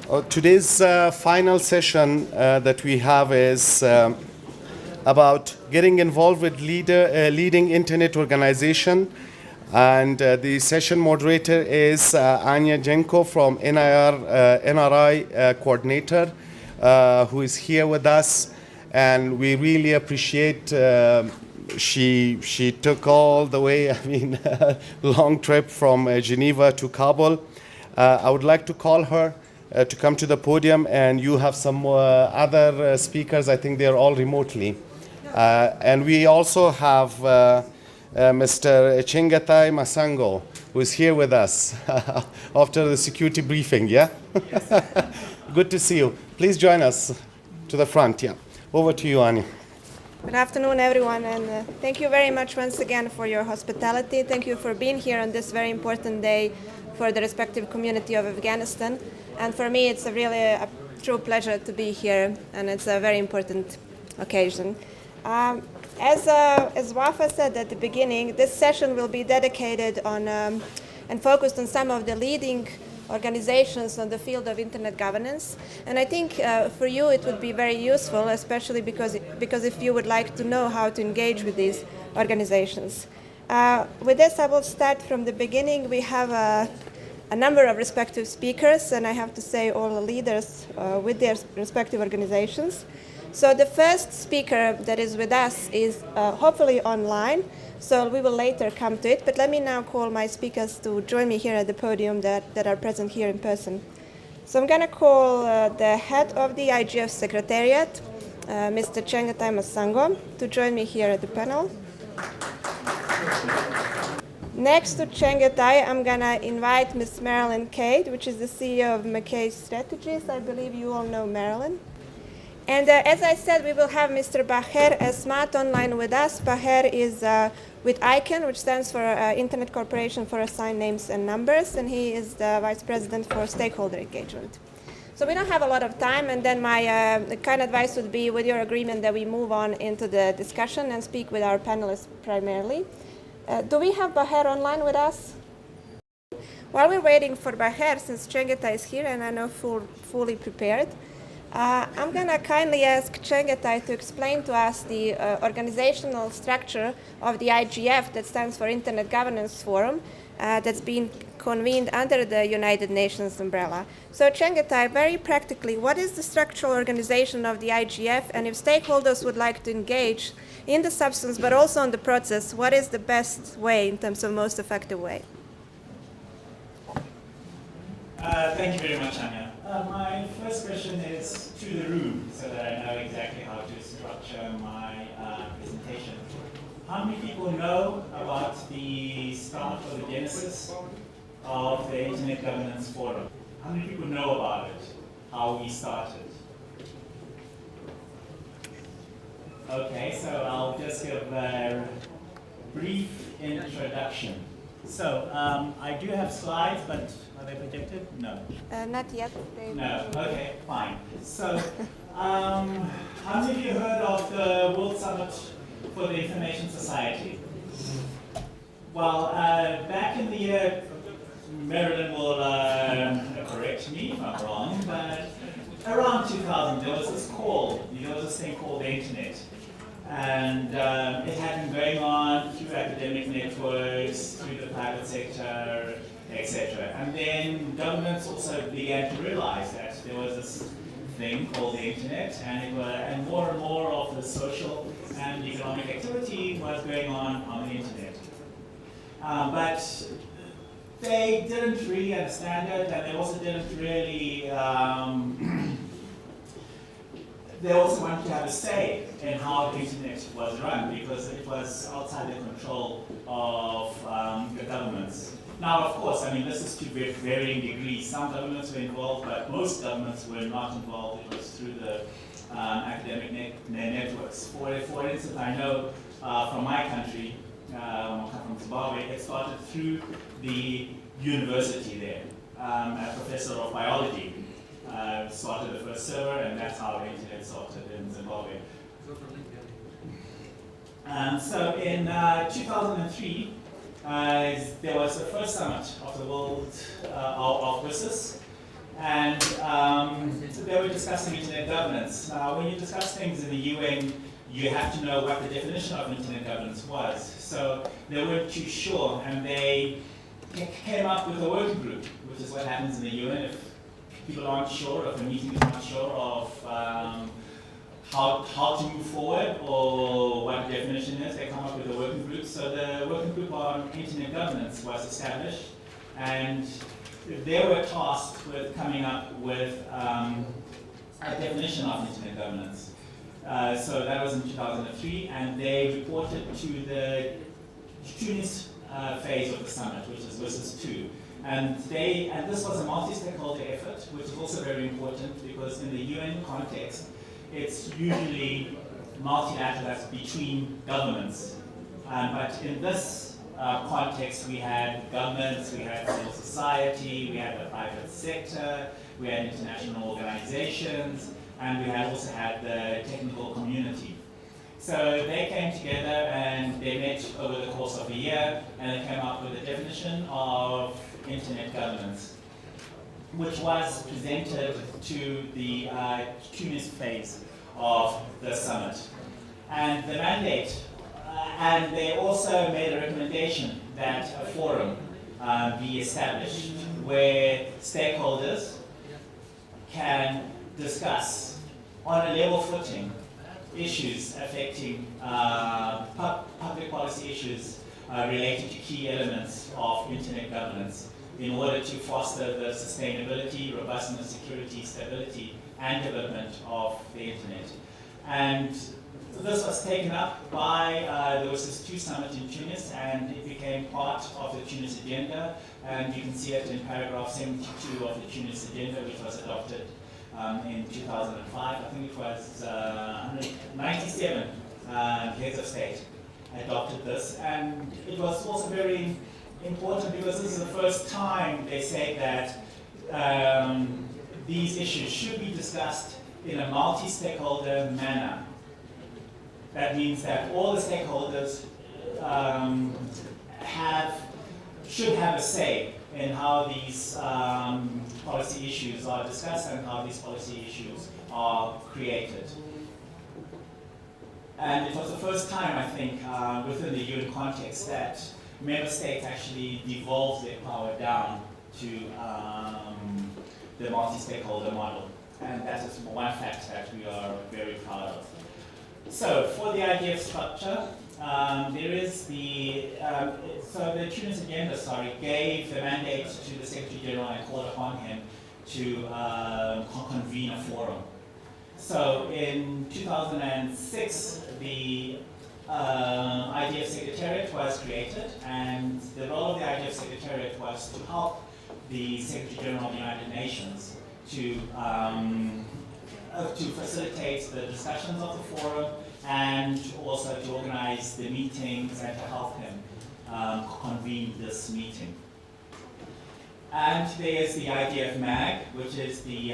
Today's final session that we have is about getting involved with leading internet organization. And the session moderator is Anya Jenko from NRI coordinator, who is here with us. And we really appreciate she took all the way, long trip from Geneva to Kabul. I would like to call her to come to the podium, and you have some other speakers. I think they're all remotely. And we also have Mr. Chengetai Masango, who is here with us after the security briefing, yeah? Yes. Good to see you. Please join us to the front, yeah. Over to you, Ani. Good afternoon, everyone, and thank you very much once again for your hospitality. Thank you for being here on this very important day for the respective community of Afghanistan. And for me, it's really a true pleasure to be here, and it's a very important occasion. As Wafa said at the beginning, this session will be dedicated on and focused on some of the leading organizations on the field of internet governance. And I think for you it would be very useful, especially because if you would like to know how to engage with these organizations. With this, I will start from the beginning. We have a number of respective speakers, and I have to say all the leaders with their respective organizations. So the first speaker that is with us is hopefully online, so we will later come to it. But let me now call my speakers to join me here at the podium that are present here in person. So I'm going to call the head of the IGF Secretariat, Mr. Chengetai Masango, to join me here at the panel. Next to Chengetai, I'm going to invite Ms. Marilyn Cade, which is the CEO of McKay Strategies. I believe you all know Marilyn. And as I said, we will have Mr. Baher Esmat online with us. Baher is with ICANN, which stands for Internet Corporation for Assigned Names and Numbers, and he is the Vice President for Stakeholder Engagement. So we don't have a lot of time, and then my kind advice would be, with your agreement, that we move on into the discussion and speak with our panelists primarily. Do we have Baher online with us? While we're waiting for Baher, since Chengetai is here and I know fully prepared, I'm going to kindly ask Chengetai to explain to us the organizational structure of the IGF, that stands for Internet Governance Forum, that's been convened under the United Nations umbrella. So Chengetai, very practically, what is the structural organization of the IGF, and if stakeholders would like to engage in the substance but also on the process, what is the best way in terms of most effective way? Thank you very much, Anya. My first question is to the room, so that I know exactly how to structure my presentation. How many people know about the start or the genesis of the Internet Governance Forum? How many people know about it, how we started? Okay, so I'll just give a brief introduction. So I do have slides, but are they projected? No. Not yet. No. Okay, fine. So how many of you heard of the World Summit for the Information Society? Well, back in the year, Marilyn will correct me if I'm wrong, but around 2000 there was this thing called the Internet. And it had been going on through academic networks, through the private sector, etc. And then governments also began to realize that there was this thing called the Internet, and more of the social and economic activity was going on the Internet. But they didn't really understand it, and they also didn't really they also wanted to have a say in how the Internet was run, because it was outside the control of the governments. Now, of course, this is to varying degrees. Some governments were involved, but most governments were not involved. It was through the academic networks. For instance, I know from my country, I come from Zimbabwe, it started through the university there. A professor of biology started the first server, and that's how the Internet started in Zimbabwe. So in 2003, there was the first summit of the world of WSIS, And they were discussing internet governance. Now, when you discuss things in the UN, you have to know what the definition of internet governance was. So they weren't too sure, and they came up with a working group, which is what happens in the UN if people aren't sure, if a meeting is not sure of how to move forward or what the definition is. They come up with a working group. So the working group on internet governance was established, and they were tasked with coming up with a definition of internet governance. So that was in 2003, and they reported to the Tunis phase of the summit, which is versus 2. And this was a multi-stakeholder effort, which is also very important because in the UN context, it's usually multilateral, that's between governments. But in this context, we had governments, we had civil society, we had the private sector, we had international organizations, and we also had the technical community. So they came together and they met over the course of a year, and they came up with a definition of internet governance, which was presented to the Tunis phase of the summit. And the mandate, and they also made a recommendation that a forum be established where stakeholders can discuss on a level footing issues affecting public policy issues related to key elements of internet governance in order to foster the sustainability, robustness, security, stability, and development of the internet. And this was taken up by the WSIS 2 summit in Tunis, and it became part of the Tunis agenda, and you can see it in paragraph 72 of the Tunis agenda, which was adopted in 2005. I think it was 97 heads of state adopted this, and it was also very important because this is the first time they say that these issues should be discussed in a multi-stakeholder manner. That means that all the stakeholders should have a say in how these policy issues are discussed and how these policy issues are created. And it was the first time, I think, within the UN context that member states actually devolved their power down to the multi-stakeholder model. And that is one fact that we are very proud of. So, for the idea of structure, there is the Tunis agenda, gave the mandate to the Secretary General and called upon him to convene a forum. So, in 2006, the IDF Secretariat was created, and the role of the IDF Secretariat was to help the Secretary General of the United Nations to facilitate the discussions of the forum and also to organize the meetings and to help him convene this meeting. And there's the IDF MAG, which is the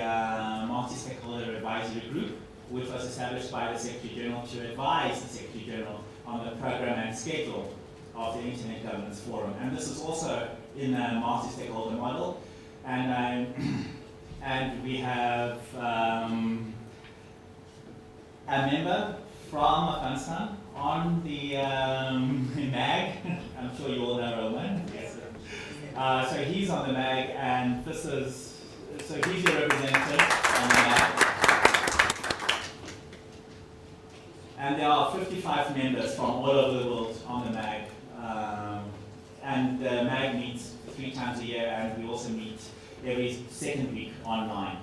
Multi-Stakeholder Advisory Group, which was established by the Secretary General to advise the Secretary General on the program and schedule of the Internet Governance Forum. And this is also in a multi-stakeholder model. And we have a member from Afghanistan on the MAG. I'm sure you all know Roman. Yes. So he's on the MAG, and he's your representative on the MAG. And there are 55 members from all over the world on the MAG. And the MAG meets 3 times a year, and we also meet every second week online.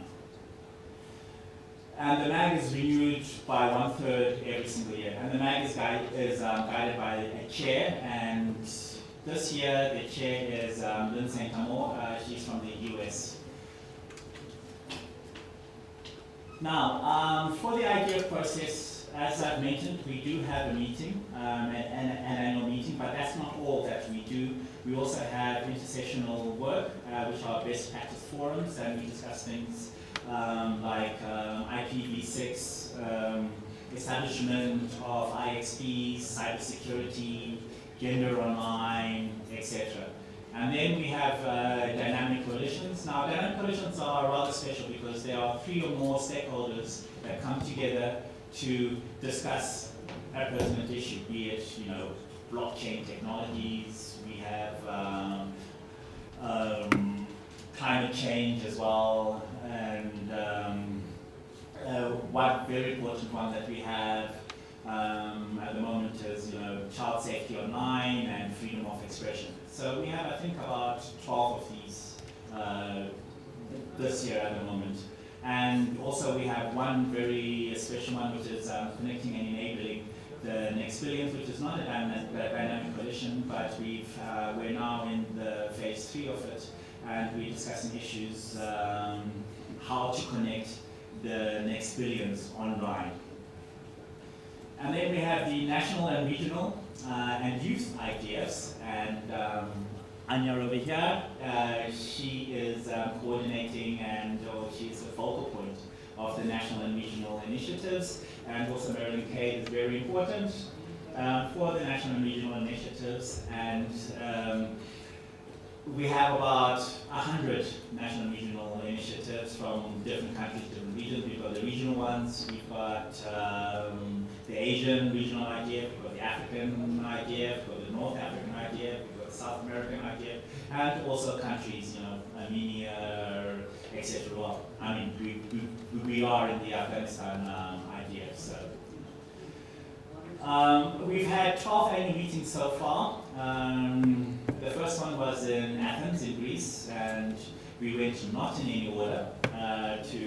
And the MAG is renewed by 1/3 every single year. And the MAG is guided by a chair, and this year the chair is Lynn St. Amour. She's from the US. Now, for the IDF process, as I've mentioned, we do have a meeting, an annual meeting, but that's not all that we do. We also have intersessional work, which are best practice forums, and we discuss things like IPv6, establishment of IXPs, cybersecurity, gender online, etc. And then we have dynamic coalitions. Now, dynamic coalitions are rather special because there are 3 or more stakeholders that come together to discuss a pertinent issue, be it, blockchain technologies. We have climate change as well, and one very important one that we have at the moment is, child safety online and freedom of expression. So we have, I think, about 12 of these this year at the moment. And also we have one very special one, which is connecting and enabling the next billions, which is not a dynamic coalition, but we're now in the phase 3 of it, and we're discussing issues how to connect the next billions online. And then we have the national and regional and youth IGFs, and Anya over here, she is coordinating or she is the focal point of the national and regional initiatives, and also Marilyn Cade is very important for the national and regional initiatives, and we have about 100 national and regional initiatives from different countries, different regions. We've got the regional ones, we've got the Asian regional IGF, we've got the African IGF, we've got the North African IGF, we've got the South American IGF, and also countries, Armenia, etc. Well, I mean, we are in the Afghanistan IGF, so. We've had 12 annual meetings so far. The first one was in Athens, in Greece, and we went not in any order to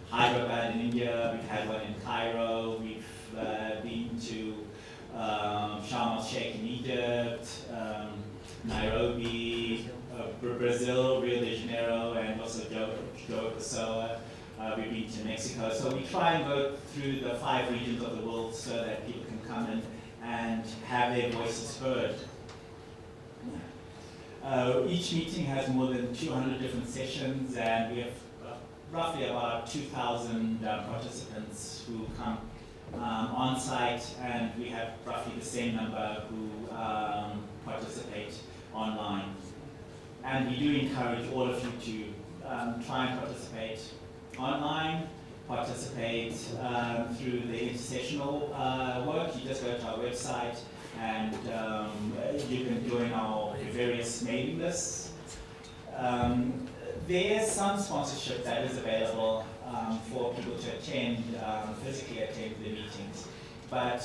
Hyderabad in India. We've had one in Cairo. We've been to Sharm el-Sheikh in Egypt, Nairobi, Brazil, Rio de Janeiro, and also Joe Pessoa. We've been to Mexico. So we try and go through the 5 regions of the world so that people can come in and have their voices heard. Each meeting has more than 200 different sessions, and we have roughly about 2,000 participants who come on site, and we have roughly the same number who participate online. And we do encourage all of you to try and participate online, participate through the intersessional work. You just go to our website and you can join our various mailing lists. There's some sponsorship that is available for people to attend, physically attend the meetings, but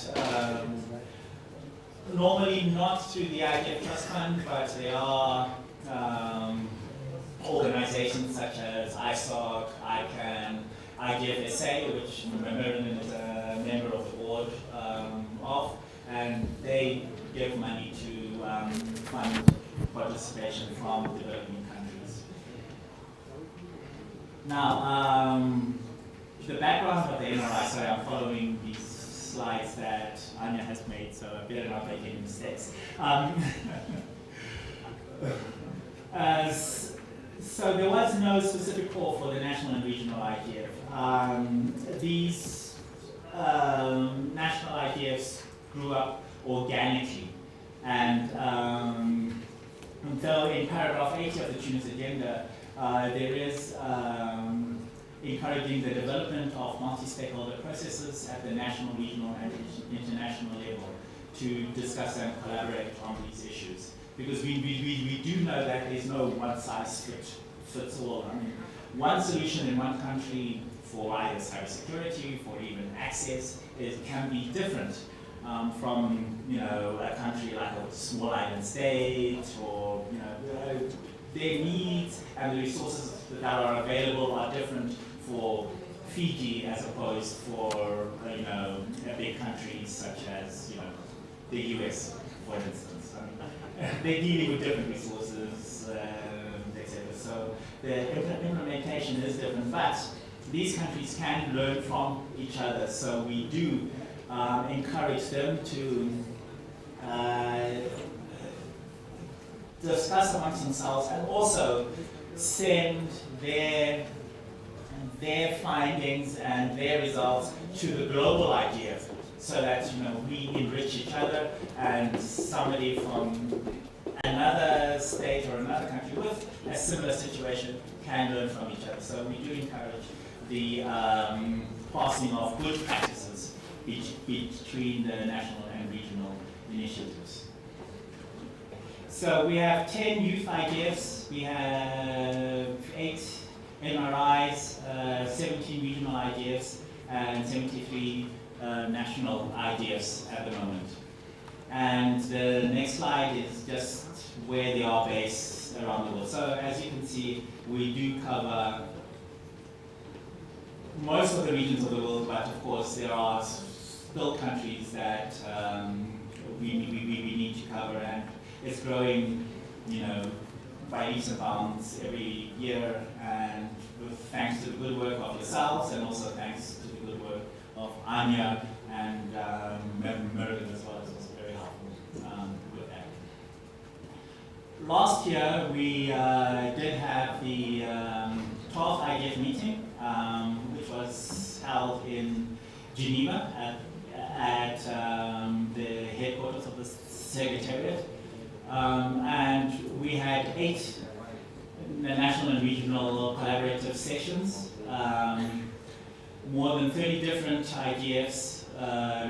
normally not through the IGF Trust Fund, but there are organizations such as AfSIG, ICANN, IGF SA, which Marilyn is a member of the board of, and they give money to fund participation from developing countries. Now, the background of the NRI, sorry, I'm following these slides that Anya has made, so I better not make any mistakes. So there was no specific call for the national and regional IGF. These national IGFs grew up organically, and though in paragraph 80 of the Tunis agenda, there is encouraging the development of multi-stakeholder processes at the national, regional, and international level to discuss and collaborate on these issues. Because we do know that there's no one-size-fits all. I mean, one solution in one country for either cybersecurity, for even access, can be different from a country like a small island state, or their needs and the resources that are available are different for Fiji as opposed for a big country such as the US, for instance. They're dealing with different resources, etc. So the implementation is different, but these countries can learn from each other. So we do encourage them to discuss amongst themselves and also send their findings and their results to the global IGF, so that we enrich each other, and somebody from another state or another country with a similar situation can learn from each other. So we do encourage the passing of good practices between the national and regional initiatives. So we have 10 youth IDFs, we have 8 NRIs, 17 regional IDFs, and 73 national IDFs at the moment. And the next slide is just where they are based around the world. So as you can see, we do cover most of the regions of the world, but of course there are still countries that we need to cover, and it's growing, you know, by leaps and bounds every year, and thanks to the good work of yourselves, and also thanks to the good work of Anya and Merlin as well, as was very helpful with that. Last year we did have the 12th IDF meeting, which was held in Geneva at the headquarters of the Secretariat. And we had 8 national and regional collaborative sessions, more than 30 different IDFs,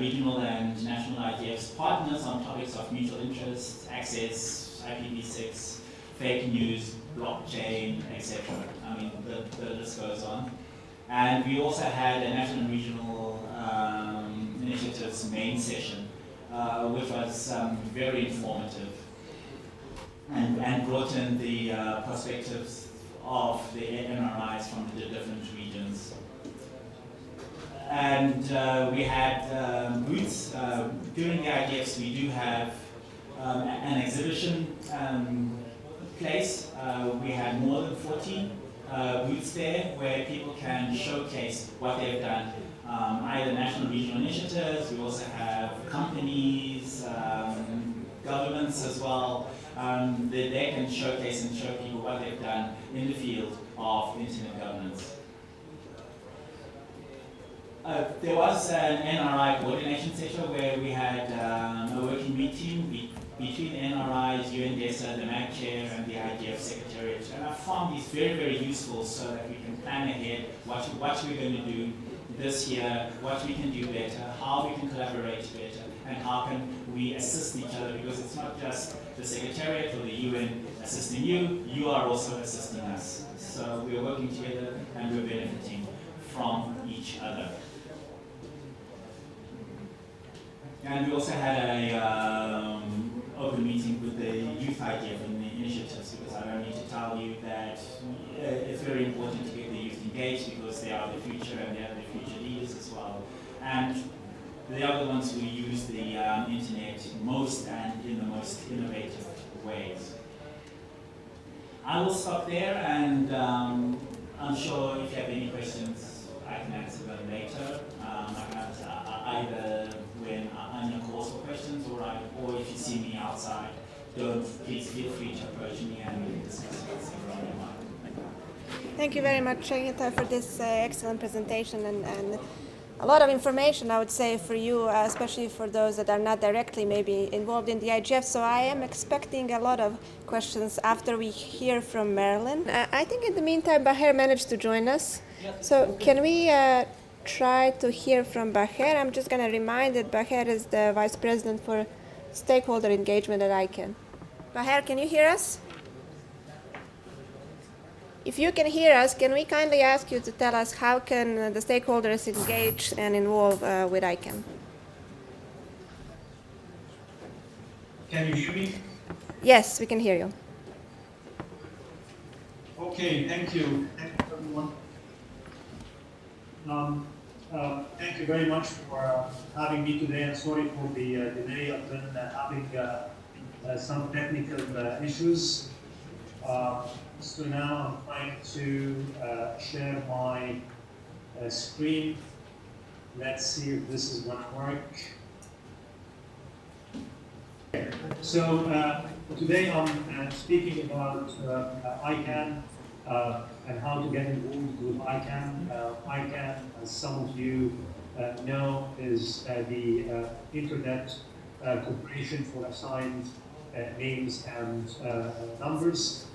regional and national IDFs, partners on topics of mutual interest, access, IPv6, fake news, blockchain, etc. I mean, the list goes on. And we also had a national and regional initiatives main session, which was very informative and brought in the perspectives of the NRIs from the different regions. And we had booths. During the IDFs, we do have an exhibition place. We had more than 40 booths there where people can showcase what they've done. Either national regional initiatives, we also have companies, governments as well. They can showcase and show people what they've done in the field of internet governance. There was an NRI coordination session where we had a working meeting between the NRIs, UNDESA, the MAG chair, and the IDF secretariat. And I found these very, very useful so that we can plan ahead what we're going to do this year, what we can do better, how we can collaborate better, and how can we assist each other, because it's not just the Secretariat or the UN assisting you, you are also assisting us. So we're working together and we're benefiting from each other. And we also had a open meeting with the youth IDF and the initiatives, because I don't need to tell you that it's very important to get the youth engaged, because they are the future and they are the future leaders as well. And they are the ones who use the internet most and in the most innovative ways. I will stop there, and I'm sure if you have any questions, I can answer them later. I can answer either when Anya calls for questions, or if you see me outside, please feel free to approach me and we can discuss what's on your mind. Thank you very much, Shagita, for this excellent presentation and a lot of information, I would say, for you, especially for those that are not directly maybe involved in the IGF. So I am expecting a lot of questions after we hear from Marilyn. I think in the meantime, Baher managed to join us. So can we try to hear from Baher? I'm just going to remind that Baher is the Vice President for Stakeholder Engagement at ICANN. Baher, can you hear us? If you can hear us, can we kindly ask you to tell us how can the stakeholders engage and involve with ICANN? Can you hear me? Yes, we can hear you. Okay, thank you. Thank you, everyone. Thank you very much for having me today, and sorry for the delay. I've been having some technical issues. So now I'm trying to share my screen. Let's see if this is going to work. So today I'm speaking about ICANN and how to get involved with ICANN. ICANN, as some of you know, is the Internet Corporation for Assigned names and numbers.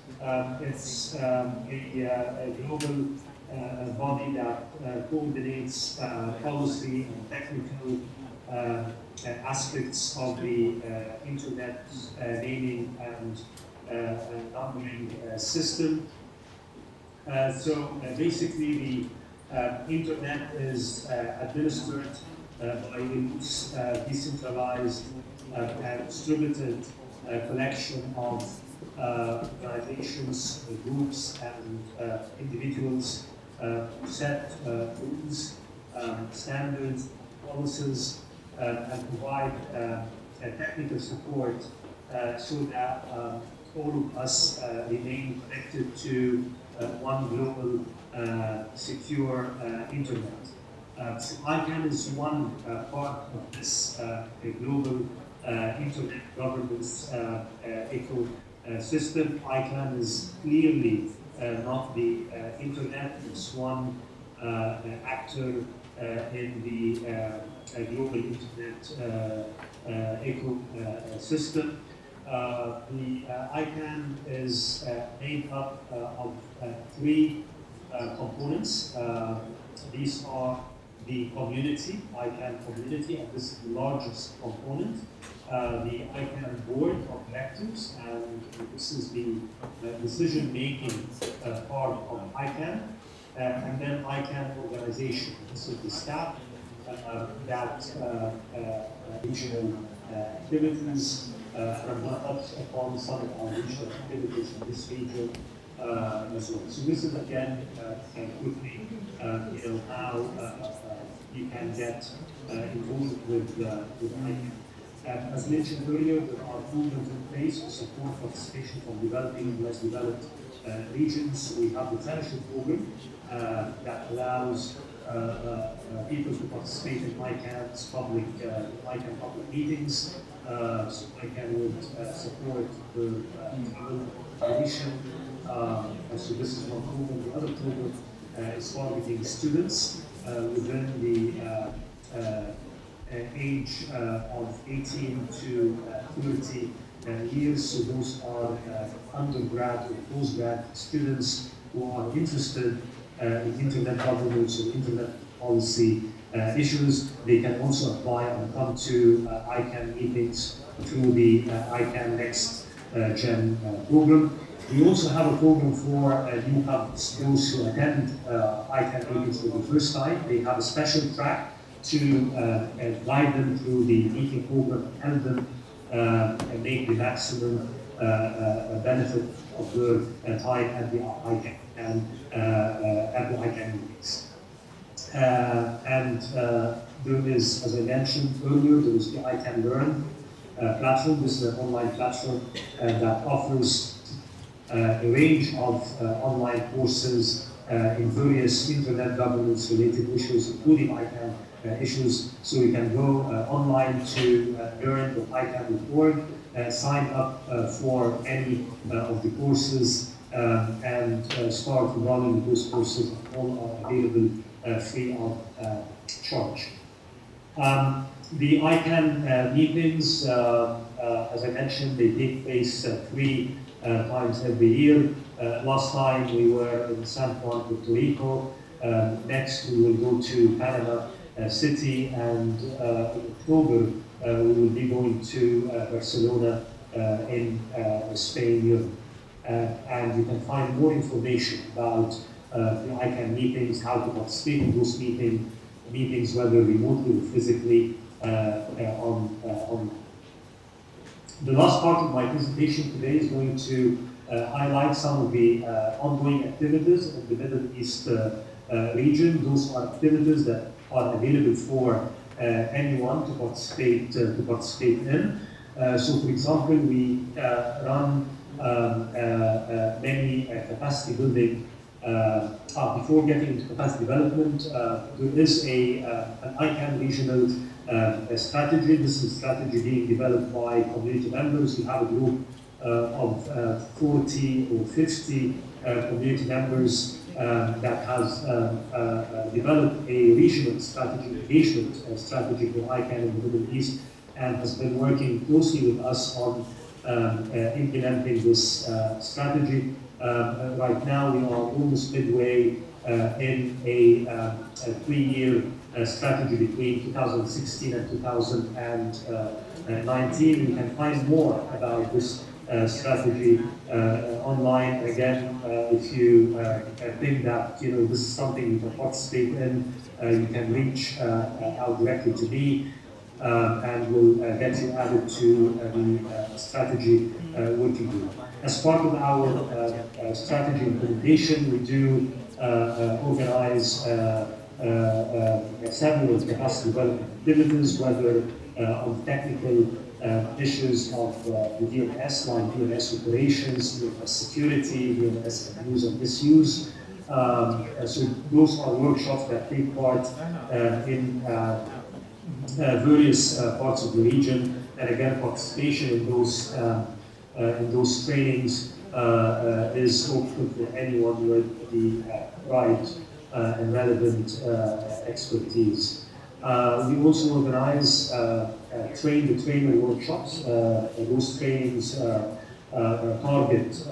It's a global body that coordinates policy and technical aspects of the internet naming and numbering system. Basically, the internet is administered by a loose, decentralized, and distributed collection of organizations, groups, and individuals set rules, standards, policies, and provide technical support so that all of us remain connected to one global secure internet. So ICANN is one part of this global internet governance ecosystem. ICANN is clearly not the internet. It's one actor in the global internet ecosystem. The ICANN is made up of three components. These are the community, ICANN community, and this is the largest component. The ICANN board of directors, and this is the decision-making part of ICANN. And then ICANN organization. This is the staff that regional activities, and I'm going to touch upon some of our regional activities in this region as well. So this is again quickly, how you can get involved with ICANN. As mentioned earlier, there are programs in place to support participation from developing and less developed regions. We have the fellowship program that allows people to participate in ICANN's public meetings. So ICANN would support the coalition. So this is one program. The other program is targeting students within the age of 18 to 30 years. So those are undergrad or postgrad students who are interested in internet governance or internet policy issues. They can also apply and come to ICANN meetings through the ICANN Next Gen program. We also have a program for newcomers, those who attend ICANN meetings for the first time. They have a special track to guide them through the meeting program and help them and make the maximum benefit of their time at the ICANN and at the ICANN meetings. There is, as I mentioned earlier, there is the ICANN Learn platform. This is an online platform that offers a range of online courses in various internet governance related issues, including ICANN issues. So you can go online to learn.icann.org, sign up for any of the courses, and start running those courses. All are available free of charge. The ICANN meetings, as I mentioned, they take place 3 times every year. Last time we were in San Juan, Puerto Rico. Next we will go to Panama City, and in October we will be going to Barcelona in Spain, Europe. And you can find more information about the ICANN meetings, how to participate in those meetings, whether remotely or physically, on. The last part of my presentation today is going to highlight some of the ongoing activities in the Middle East region. Those are activities that are available for anyone to participate in. So, for example, we run many capacity building. Before getting into capacity development, there is an ICANN regional strategy. This is a strategy being developed by community members. We have a group of 40 or 50 community members that has developed a regional strategy, engagement strategy for ICANN in the Middle East, and has been working closely with us on implementing this strategy. Right now, we are almost midway in a 3-year strategy between 2016 and 2019. We can find more about this strategy online. Again, if you think that this is something you can participate in, you can reach out directly to me, and we'll get you added to the strategy working group. As part of our strategy implementation, we do organize several capacity development activities, whether on technical issues of the DNS, like DNS operations, DNS security, DNS use and misuse. So those are workshops that take part in various parts of the region, and again, participation in those trainings is open for anyone with the right and relevant expertise. We also organize train-the-trainer workshops. Those trainings target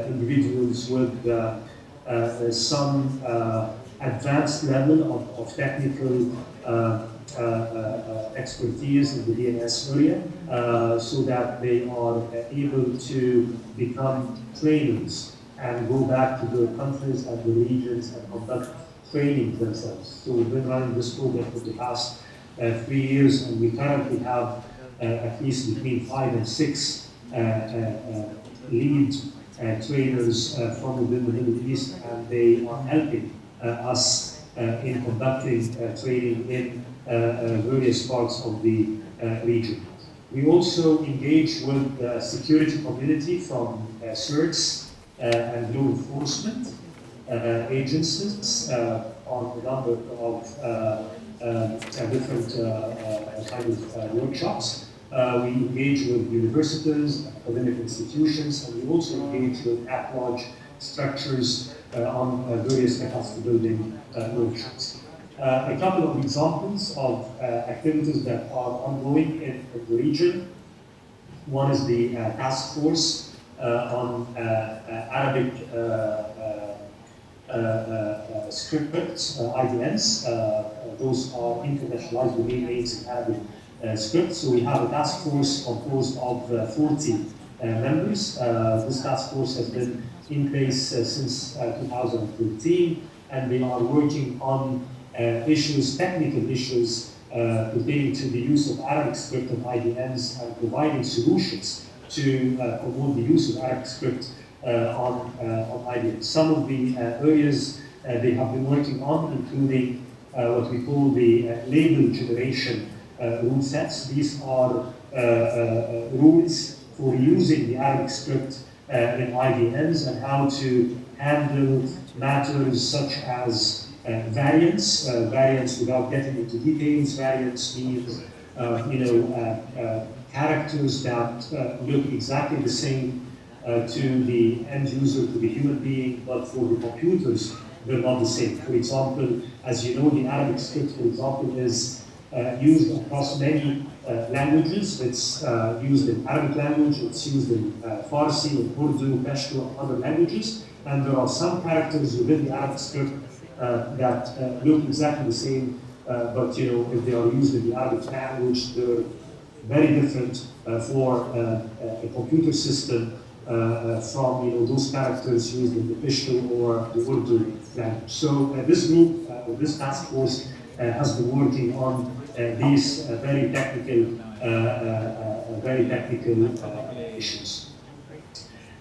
individuals with some advanced level of technical expertise in the DNS area, so that they are able to become trainers and go back to their countries and the regions and conduct training themselves. So we've been running this program for the past 3 years, and we currently have at least between 5 and 6 lead trainers from within the Middle East, and they are helping us in conducting training in various parts of the region. We also engage with the security community from CERTs and law enforcement agencies on a number of different kind of workshops. We engage with universities, academic institutions, and we also engage with at-large structures on various capacity building workshops. A couple of examples of activities that are ongoing in the region. One is the task force on Arabic scripts, IDNs. Those are internationalized domain names in Arabic scripts. So we have a task force composed of 40 members. This task force has been in place since 2013, and they are working on technical issues pertaining to the use of Arabic script and IDNs, and providing solutions to promote the use of Arabic script on IDNs. Some of the areas they have been working on, including what we call the label generation rule sets. These are rules for using the Arabic script in IDNs, and how to handle matters such as variants. Variants, without getting into details, variants means characters that look exactly the same to the end user, to the human being, but for the computers, they're not the same. For example, as you know, the Arabic script, for example, is used across many languages. It's used in Arabic language, it's used in Farsi, in Urdu, Pashto, and other languages. And there are some characters within the Arabic script that look exactly the same, but if they are used in the Arabic language, they're very different for a computer system from those characters used in the Pashto or the Urdu language. So this group, this task force, has been working on these very technical issues.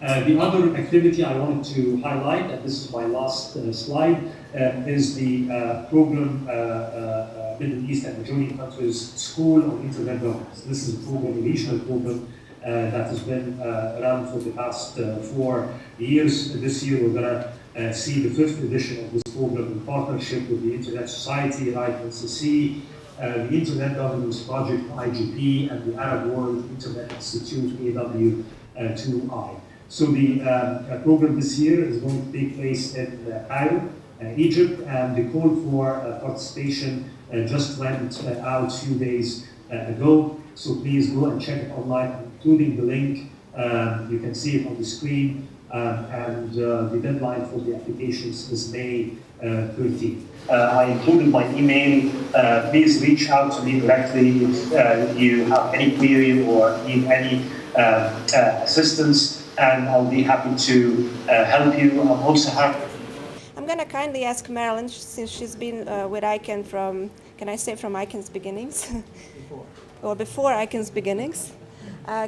The other activity I wanted to highlight, and this is my last slide, is the program Middle East and Adjoining Countries School on Internet Governance. This is a program, a regional program that has been around for the past 4 years. This year we're going to see the 5th edition of this program in partnership with the Internet Society, RIPE-NCC, the Internet Governance Project, IGP, and the Arab World Internet Institute, AW2I. So the program this year is going to take place in Cairo, Egypt, and the call for participation just went out a few days ago. So please go and check it online, including the link You can see it on the screen, and the deadline for the applications is May 13th. I included my email. Please reach out to me directly if you have any query or need any assistance, and I'll be happy to help you. I'm also happy. I'm going to kindly ask Marilyn, since she's been with ICANN from, can I say from ICANN's beginnings? Or before ICANN's beginnings.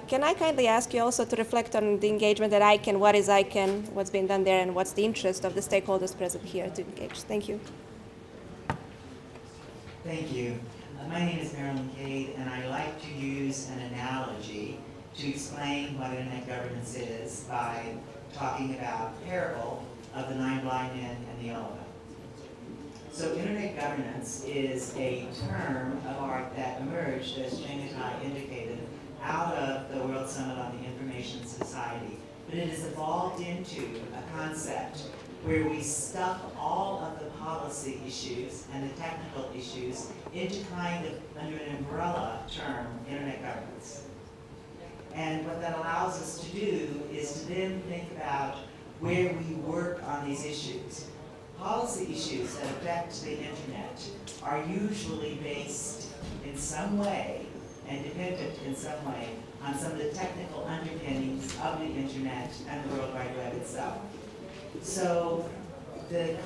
Can I kindly ask you also to reflect on the engagement at ICANN, what is ICANN, what's been done there, and what's the interest of the stakeholders present here to engage? Thank you. Thank you. My name is Marilyn Cade, and I like to use an analogy to explain what internet governance is by talking about the parable of the 9 blind men and the elephant. So internet governance is a term of art that emerged, as Cheng and I indicated, out of the World Summit on the Information Society. But it has evolved into a concept where we stuff all of the policy issues and the technical issues into kind of under an umbrella term, internet governance. And what that allows us to do is to then think about where we work on these issues. Policy issues that affect the internet are usually based in some way and dependent in some way on some of the technical underpinnings of the internet and the World Wide Web itself. So the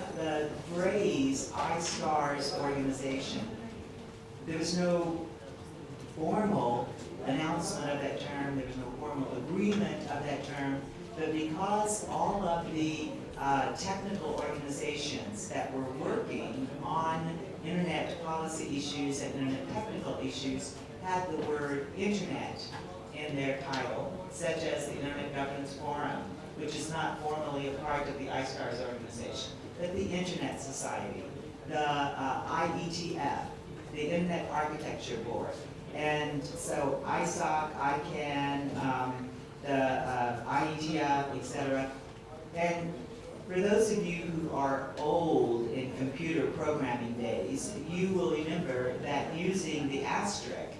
phrase iStar's organization, there was no formal announcement of that term, there was no formal agreement of that term, but because all of the technical organizations that were working on internet policy issues and internet technical issues had the word internet in their title, such as the Internet Governance Forum, which is not formally a part of the iStars organization, but the Internet Society, the IETF, the Internet Architecture Board, and so AfSIG, ICANN, the IETF, etc. And for those of you who are old in computer programming days, you will remember that using the asterisk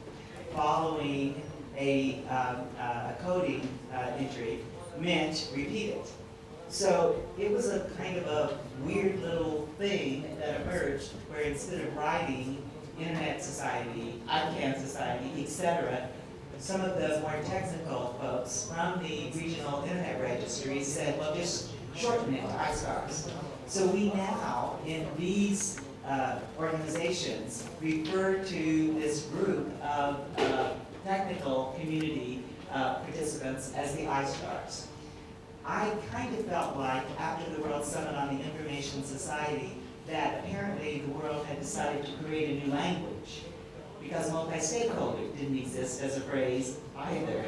following a coding entry meant repeat it. So it was a kind of a weird little thing that emerged where instead of writing Internet Society, ICANN Society, etc., some of the more technical folks from the regional internet registries said, well, just shorten it to iStars. So we now, in these organizations, refer to this group of technical community participants as the iStars. I kind of felt like after the World Summit on the Information Society that apparently the world had decided to create a new language because multi-stakeholder didn't exist as a phrase either.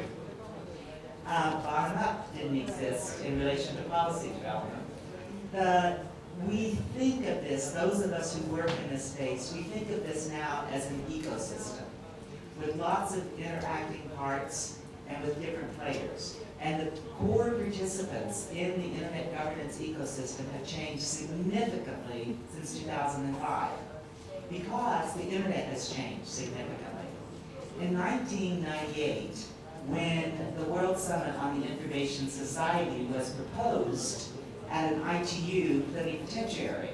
Bottom-up didn't exist in relation to policy development. We think of this, those of us who work in this space, we think of this now as an ecosystem with lots of interacting parts and with different players. And the core participants in the internet governance ecosystem have changed significantly since 2005 because the internet has changed significantly. In 1998, when the World Summit on the Information Society was proposed at an ITU plenipotentiary,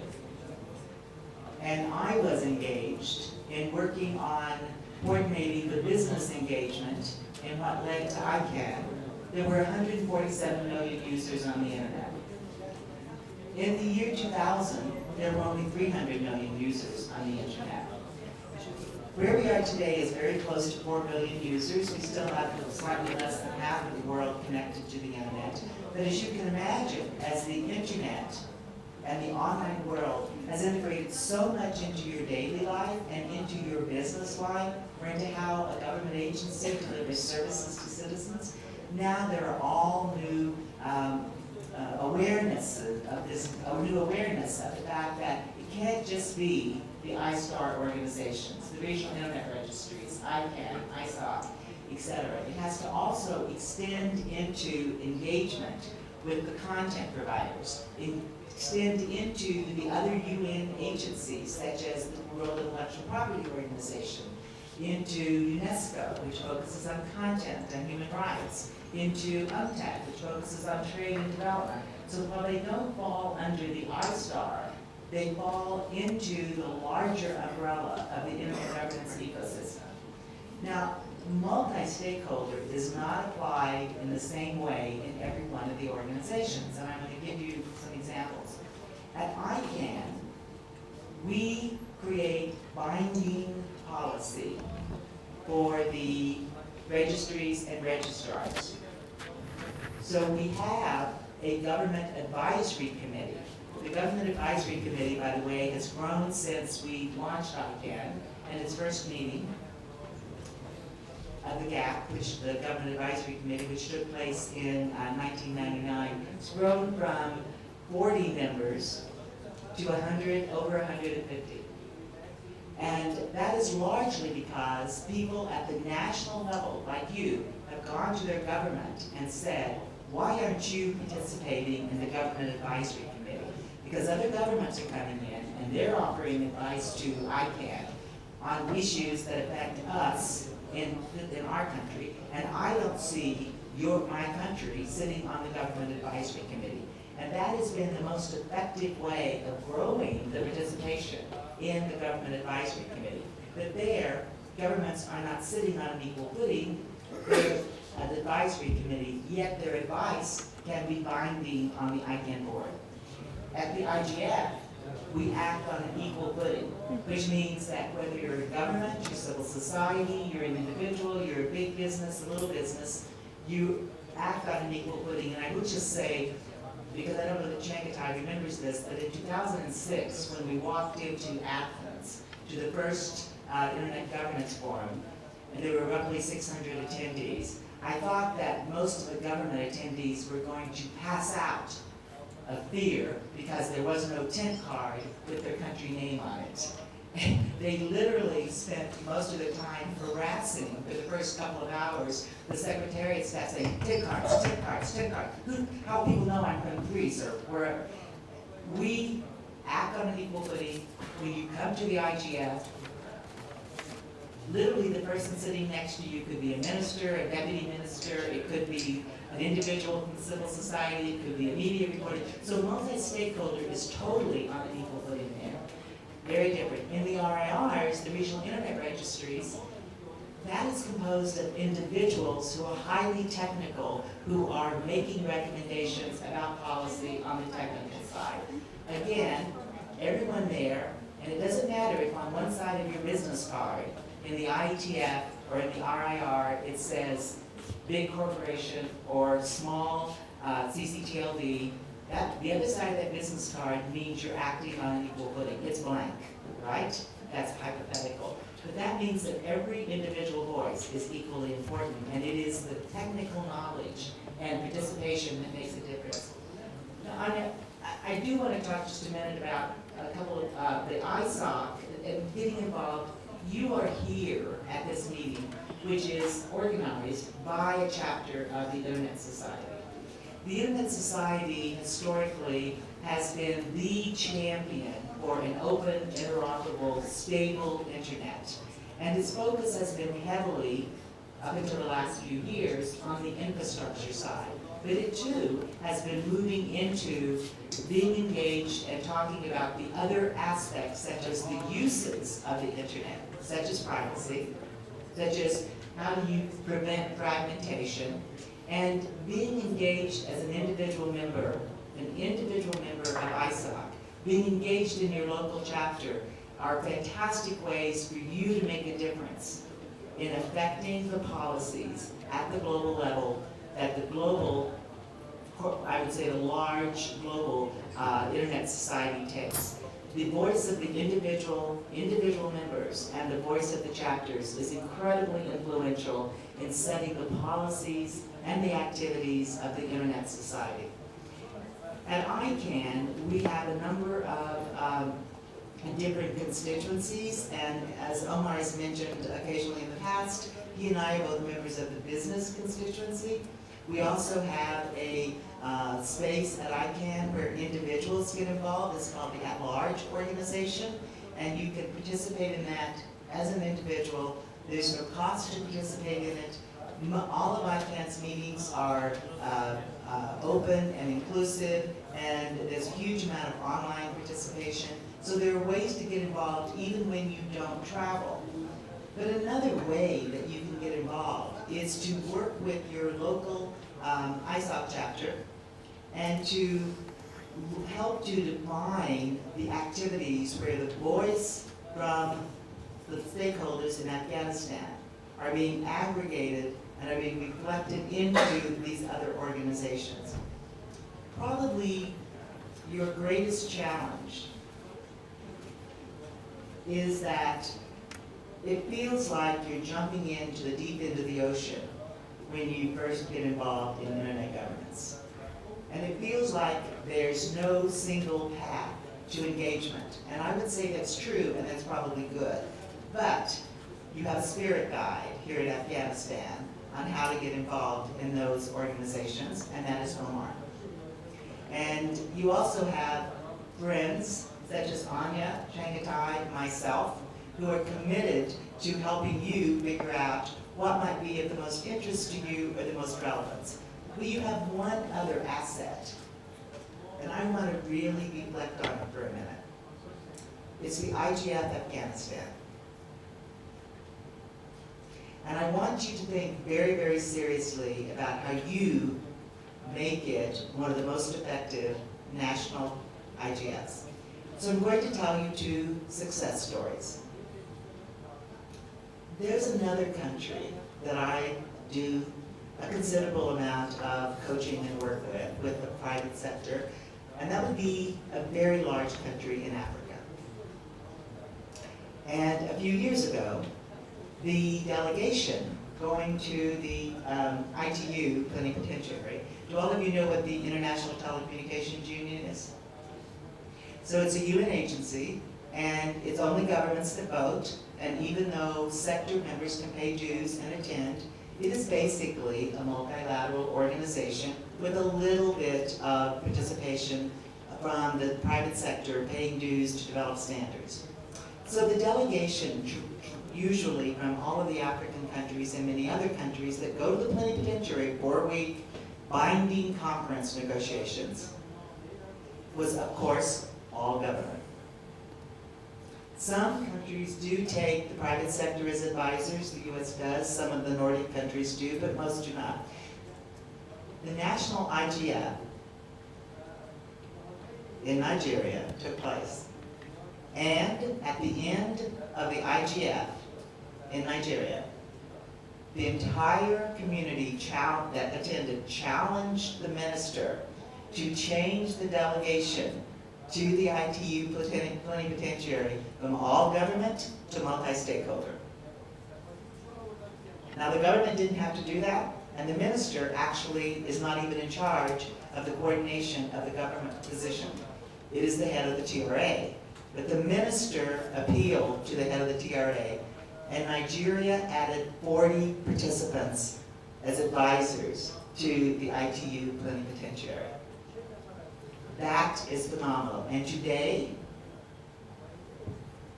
and I was engaged in working on coordinating the business engagement in what led to ICANN, there were 147 million users on the internet. In the year 2000, there were only 300 million users on the internet. Where we are today is very close to 4 billion users. We still have slightly less than half of the world connected to the internet. But as you can imagine, as the internet and the online world has integrated so much into your daily life and into your business life, or into how a government agency delivers services to citizens, now there are all new awareness of this, a new awareness of the fact that it can't just be the iStar organizations, the regional internet registries, ICANN, ISOC, etc. It has to also extend into engagement with the content providers, extend into the other UN agencies, such as the World Intellectual Property Organization, into UNESCO, which focuses on content and human rights, into UNCTAD, which focuses on trade and development. So while they don't fall under the I-STAR, they fall into the larger umbrella of the internet governance ecosystem. Now, multi-stakeholder is not applied in the same way in every one of the organizations, and I'm going to give you some examples. At ICANN, we create binding policy for the registries and registrars. So we have a government advisory committee. The government advisory committee, by the way, has grown since we launched ICANN, and its first meeting of the GAP, which the government advisory committee, which took place in 1999, has grown from 40 members to 100, over 150. And that is largely because people at the national level, like you, have gone to their government and said, why aren't you participating in the government advisory committee? Because other governments are coming in and they're offering advice to ICANN on issues that affect us in our country, and I don't see my country sitting on the government advisory committee. And that has been the most effective way of growing the participation in the government advisory committee. But there, governments are not sitting on an equal footing. They're an advisory committee, yet their advice can be binding on the ICANN board. At the IGF, we act on an equal footing, which means that whether you're a government, you're civil society, you're an individual, you're a big business, a little business, you act on an equal footing. And I would just say, because I don't know that Changatai remembers this, that in 2006, when we walked into Athens to the first Internet Governance Forum, and there were roughly 600 attendees, I thought that most of the government attendees were going to pass out of fear because there was no tent card with their country name on it. They literally spent most of their time harassing for the first couple of hours the secretariat staff saying, tent cards, tent cards, tent cards. How people know I'm from Greece or wherever. We act on an equal footing. When you come to the IGF, literally the person sitting next to you could be a minister, a deputy minister, it could be an individual from civil society, it could be a media reporter. So multi-stakeholder is totally on an equal footing there. Very different. In the RIRs, the regional internet registries, that is composed of individuals who are highly technical, who are making recommendations about policy on the technical side. Again, everyone there, and it doesn't matter if on one side of your business card, in the IETF or in the RIR, it says big corporation or small CCTLD, the other side of that business card means you're acting on an equal footing. It's blank, right? That's hypothetical. But that means that every individual voice is equally important, and it is the technical knowledge and participation that makes a difference. Now, Anya, I do want to talk just a minute about a couple of the ISOC and getting involved. You are here at this meeting, which is organized by a chapter of the Internet Society. The Internet Society historically has been the champion for an open, interoperable, stable internet. And its focus has been heavily, up until the last few years, on the infrastructure side. But it too has been moving into being engaged and talking about the other aspects, such as the uses of the internet, such as privacy, such as how do you prevent fragmentation, and being engaged as an individual member of ISOC, being engaged in your local chapter are fantastic ways for you to make a difference in affecting the policies at the global level that the global, I would say the large global internet society takes. The voice of the individual members and the voice of the chapters is incredibly influential in setting the policies and the activities of the Internet Society. At ICANN, we have a number of different constituencies, and as Omar has mentioned occasionally in the past, he and I are both members of the business constituency. We also have a space at ICANN where individuals get involved. It's called the at-large organization, and you can participate in that as an individual. There's no cost to participate in it. All of ICANN's meetings are open and inclusive, and there's a huge amount of online participation. So there are ways to get involved even when you don't travel. But another way that you can get involved is to work with your local AfSIG chapter and to help to define the activities where the voice from the stakeholders in Afghanistan are being aggregated and are being reflected into these other organizations. Probably your greatest challenge is that it feels like you're jumping into the deep end of the ocean when you first get involved in internet governance. And it feels like there's no single path to engagement. And I would say that's true, and that's probably good. But you have a spirit guide here in Afghanistan on how to get involved in those organizations, and that is Omar. And you also have friends such as Anya, Changatai, myself, who are committed to helping you figure out what might be of the most interest to you or the most relevance. But you have one other asset, and I want to really reflect on it for a minute. It's the IGF Afghanistan. And I want you to think very, very seriously about how you make it one of the most effective national IGFs. So I'm going to tell you 2 success stories. There's another country that I do a considerable amount of coaching and work with the private sector, and that would be a very large country in Africa. And a few years ago, the delegation going to the ITU plenipotentiary, do all of you know what the International Telecommunications Union is? So it's a UN agency, and it's only governments that vote, and even though sector members can pay dues and attend, it is basically a multilateral organization with a little bit of participation from the private sector paying dues to develop standards. So the delegation, usually from all of the African countries and many other countries that go to the plenipotentiary 4-week binding conference negotiations, was of course all government. Some countries do take the private sector as advisors, the US does, some of the Nordic countries do, but most do not. The national IGF in Nigeria took place. And at the end of the IGF in Nigeria, the entire community that attended challenged the minister to change the delegation to the ITU plenipotentiary from all government to multi-stakeholder. Now the government didn't have to do that, and the minister actually is not even in charge of the coordination of the government position. It is the head of the TRA. But the minister appealed to the head of the TRA, and Nigeria added 40 participants as advisors to the ITU plenipotentiary. That is phenomenal. And today,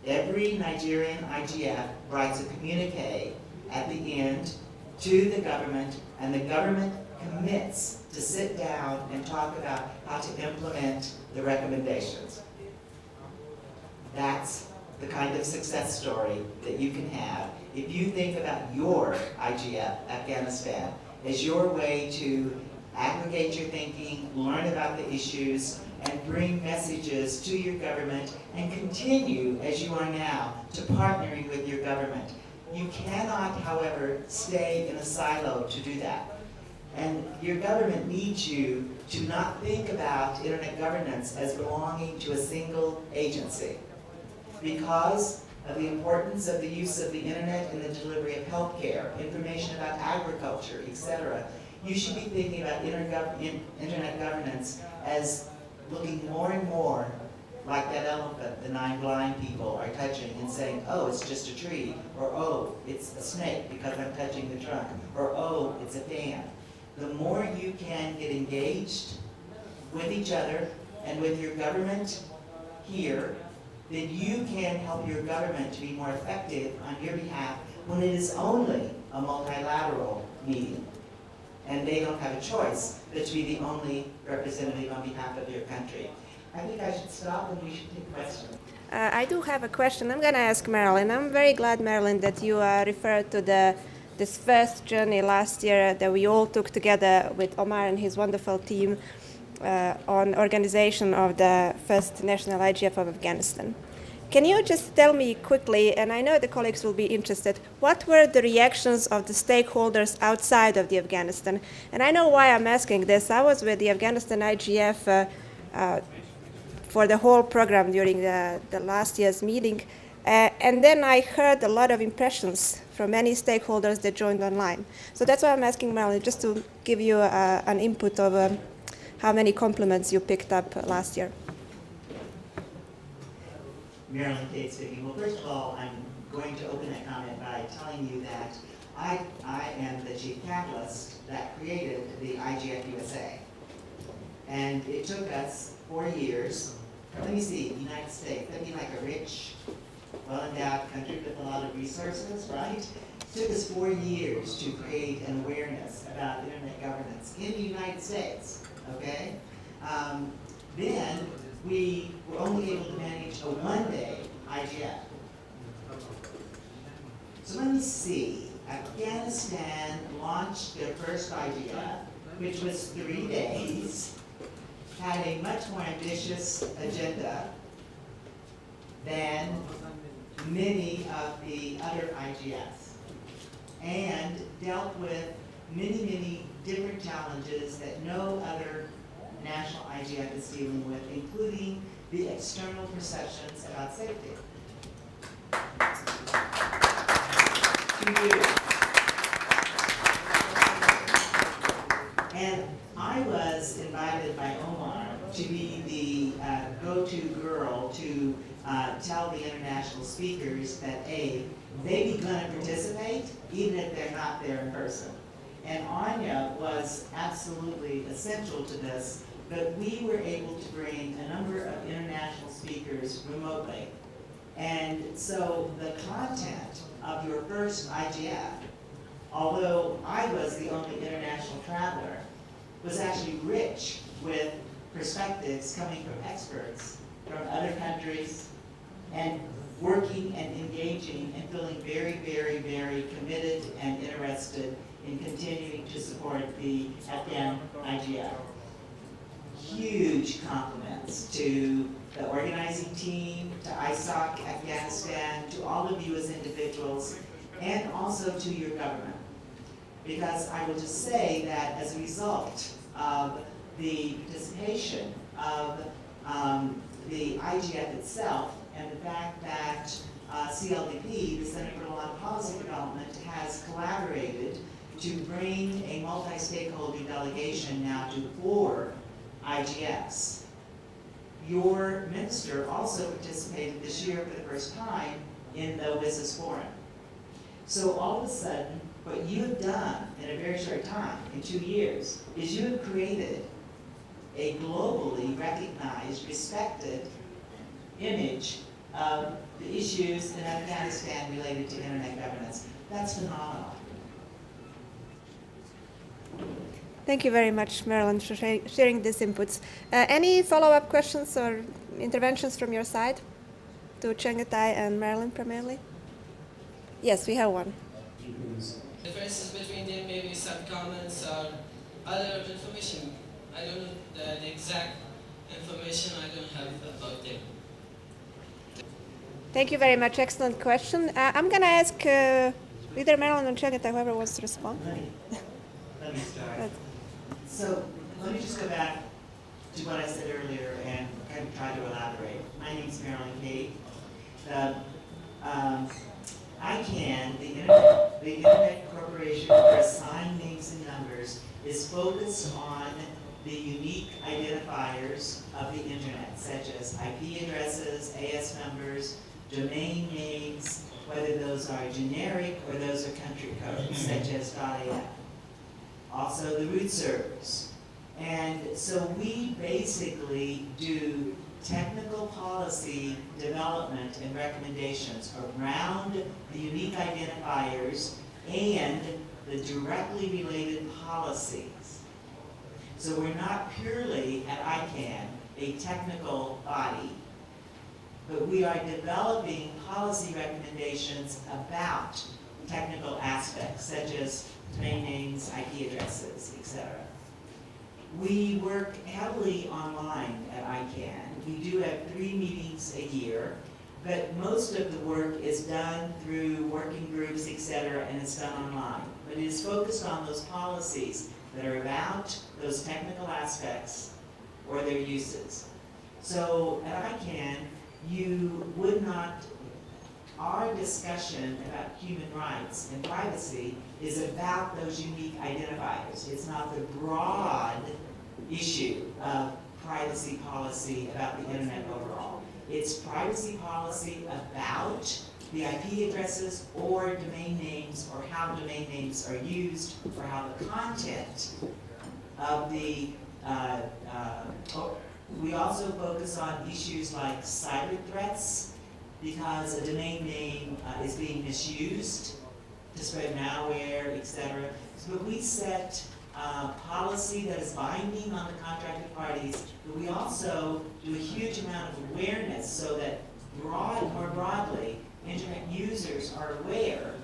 every Nigerian IGF writes a communique at the end to the government, and the government commits to sit down and talk about how to implement the recommendations. That's the kind of success story that you can have if you think about your IGF Afghanistan as your way to aggregate your thinking, learn about the issues, and bring messages to your government, and continue, as you are now, to partnering with your government. You cannot, however, stay in a silo to do that. And your government needs you to not think about internet governance as belonging to a single agency. Because of the importance of the use of the internet in the delivery of healthcare, information about agriculture, etc., you should be thinking about internet governance as looking more and more like that elephant the 9 blind people are touching and saying, oh, it's just a tree, or oh, it's a snake because I'm touching the trunk, or oh, it's a fan. The more you can get engaged with each other and with your government here, then you can help your government to be more effective on your behalf when it is only a multilateral meeting. And they don't have a choice but to be the only representative on behalf of your country. I think I should stop and we should take questions. I do have a question. I'm going to ask Marilyn. I'm very glad, Marilyn, that you referred to this first journey last year that we all took together with Omar and his wonderful team on organization of the first national IGF of Afghanistan. Can you just tell me quickly, and I know the colleagues will be interested, what were the reactions of the stakeholders outside of the Afghanistan? And I know why I'm asking this. I was with the Afghanistan IGF for the whole program during the last year's meeting. And then I heard a lot of impressions from many stakeholders that joined online. So that's why I'm asking Marilyn, just to give you an input of how many compliments you picked up last year. Marilyn Cade speaking. Well, first of all, I'm going to open that comment by telling you that I am the chief catalyst that created the IGF USA. And it took us 4 years. Let me see, United States, that'd be like a rich, well-endowed country with a lot of resources, right? It took us 4 years to create an awareness about internet governance in the United States, okay? Then we were only able to manage a one-day IGF. So let me see, Afghanistan launched their first IGF, which was 3 days, had a much more ambitious agenda than many of the other IGFs, and dealt with many, many different challenges that no other national IGF is dealing with, including the external perceptions about safety. To you. And I was invited by Omar to be the go-to girl to tell the international speakers that A, they be going to participate even if they're not there in person. And Anya was absolutely essential to this, but we were able to bring a number of international speakers remotely. And so the content of your first IGF, although I was the only international traveler, was actually rich with perspectives coming from experts from other countries and working and engaging and feeling very, very, very committed and interested in continuing to support the Afghan IGF. Huge compliments to the organizing team, to AfSIG Afghanistan, to all of you as individuals, and also to your government. Because I will just say that as a result of the participation of the IGF itself and the fact that CLDP, the Center for Law and Policy Development, has collaborated to bring a multi-stakeholder delegation now to 4 IGFs. Your minister also participated this year for the first time in the WSIS Forum. So all of a sudden, what you have done in a very short time, in 2 years, is you have created a globally recognized, respected image of the issues in Afghanistan related to internet governance. That's phenomenal. Thank you very much, Marilyn, for sharing these inputs. Any follow-up questions or interventions from your side to Chengetai and Marilyn primarily? Yes, we have one. Differences between them, maybe some comments or other information. I don't know the exact information I don't have about them. Thank you very much. Excellent question. I'm going to ask either Marilyn or Chengetai, whoever wants to respond. Let me start. So let me just go back to what I said earlier and kind of try to elaborate. My name is Marilyn Cade. ICANN, the Internet Corporation for Assigned Names and Numbers, is focused on the unique identifiers of the Internet, such as IP addresses, AS numbers, domain names, whether those are generic or those are country codes, such as .af. Also the root servers. And so we basically do technical policy development and recommendations around the unique identifiers and the directly related policies. So we're not purely, at ICANN, a technical body, but we are developing policy recommendations about technical aspects, such as domain names, IP addresses, etc. We work heavily online at ICANN. We do have 3 meetings a year, but most of the work is done through working groups, etc., and it's done online. But it is focused on those policies that are about those technical aspects or their uses. So at ICANN, you would not, our discussion about human rights and privacy is about those unique identifiers. It's not the broad issue of privacy policy about the internet overall. It's privacy policy about the IP addresses or domain names, or how domain names are used, or how the content of the, we also focus on issues like cyber threats, because a domain name is being misused to spread malware, etc. So we set policy that is binding on the contracted parties, but we also do a huge amount of awareness so that more broadly, internet users are aware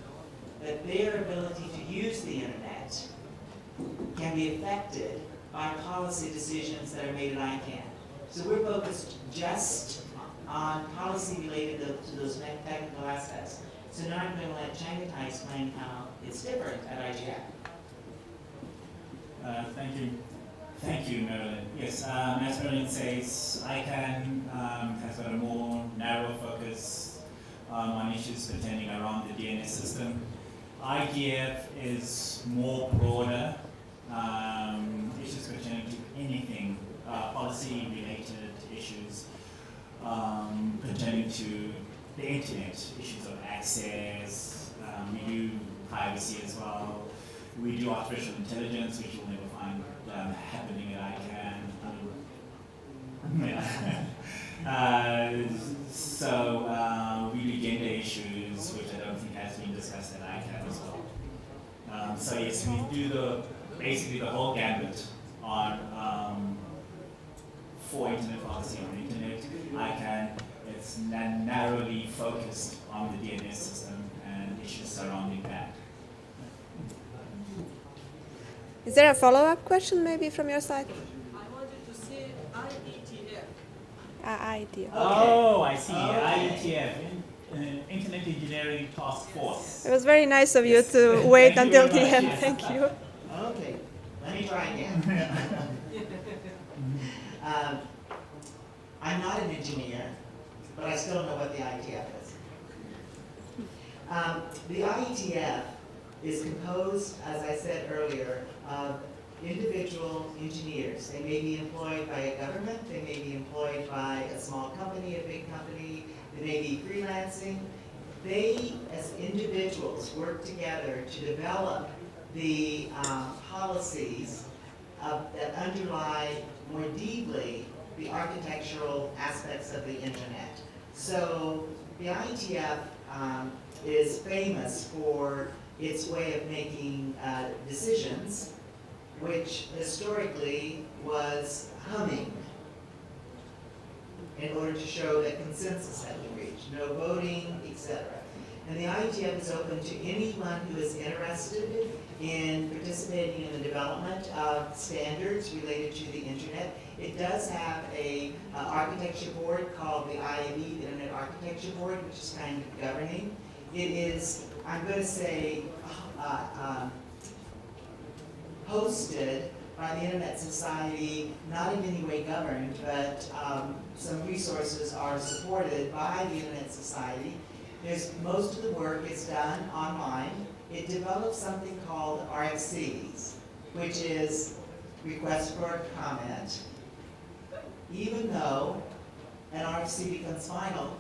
that their ability to use the internet can be affected by policy decisions that are made at ICANN. So we're focused just on policy related to those technical aspects. So now I'm going to let Changatai explain how it's different at IGF. Thank you, Marilyn. Yes, as Marilyn says, ICANN has got a more narrow focus on issues pertaining around the DNS system. IGF is more broader, issues pertaining to anything, policy-related issues pertaining to the internet, issues of access. We do privacy as well. We do artificial intelligence, which you'll never find happening at ICANN. So we do gender issues, which I don't think has been discussed at ICANN as well. So yes, we do basically the whole gambit on for internet policy on the internet. ICANN, it's narrowly focused on the DNS system and issues surrounding that. Is there a follow-up question maybe from your side? I wanted to say IETF. IETF. Oh, I see. IETF, Internet Engineering Task Force. It was very nice of you to wait Thank you until the very much, end. yes. Thank you. Okay, let me try again. I'm not an engineer, but I still know what the IETF is. The IETF is composed, as I said earlier, of individual engineers. They may be employed by a government, they may be employed by a small company, a big company, they may be freelancing. They, as individuals, work together to develop the policies that underlie more deeply the architectural aspects of the internet. So the IETF is famous for its way of making decisions, which historically was humming in order to show that consensus had been reached, no voting, etc. And the IETF is open to anyone who is interested in participating in the development of standards related to the internet. It does have a architecture board called the IAB, the Internet Architecture Board, which is kind of governing. It is, I'm going to say, hosted by the Internet Society, not in any way governed, but some resources are supported by the Internet Society. Most of the work is done online. It develops something called RFCs, which is request for comment. Even though an RFC becomes final,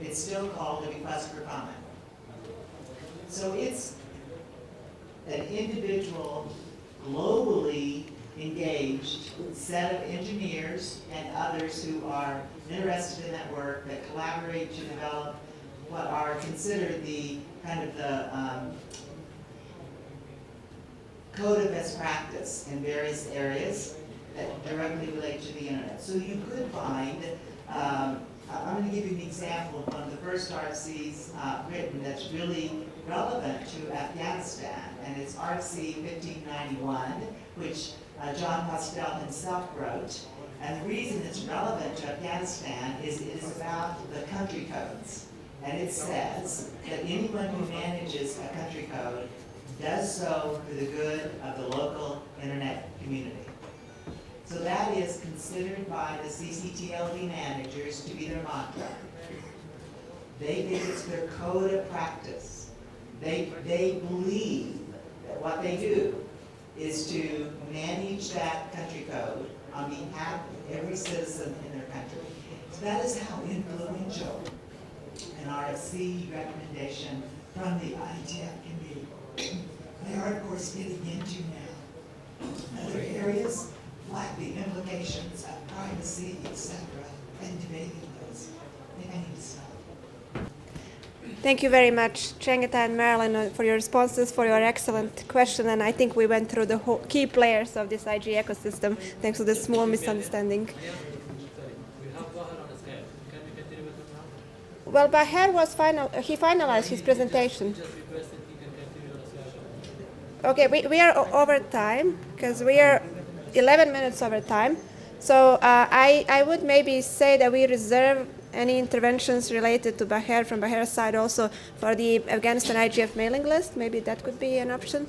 it's still called a request for comment. So it's an individual, globally engaged set of engineers and others who are interested in that work that collaborate to develop what are considered the kind of code of best practice in various areas that directly relate to the internet. So you could find, I'm going to give you an example of one of the first RFCs written that's really relevant to Afghanistan, and it's RFC 1591, which John Postel himself wrote. And the reason it's relevant to Afghanistan is it is about the country codes. And it says that anyone who manages a country code does so for the good of the local internet community. So that is considered by the CCTLD managers to be their mantra. They think it's their code of practice. They believe that what they do is to manage that country code on behalf of every citizen in their country. So that is how influential an RFC recommendation from the IETF can be. They are, of course, getting into now other areas like the implications of privacy, etc., and debating those. I think I need to stop. Thank you very much, Chengeta and Marilyn, for your responses, for your excellent question. And I think we went through the whole key players of this IG ecosystem, thanks to this small misunderstanding. Well, Baher was he finalized his presentation. Okay, we are over time, because we are 11 minutes over time. So I would maybe say that we reserve any interventions related to Baher from Baher's side also for the Afghanistan IGF mailing list. Maybe that could be an option.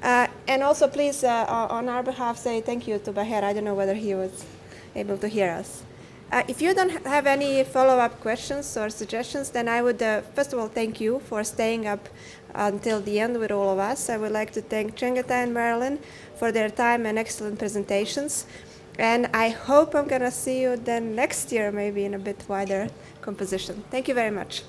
And also please, on our behalf, say thank you to Baher. I don't know whether he was able to hear us. If you don't have any follow-up questions or suggestions, then I would first of all thank you for staying up until the end with all of us. I would like to thank Chengeta and Marilyn for their time and excellent presentations. And I hope I'm going to see you then next year, maybe in a bit wider composition. Thank you very much.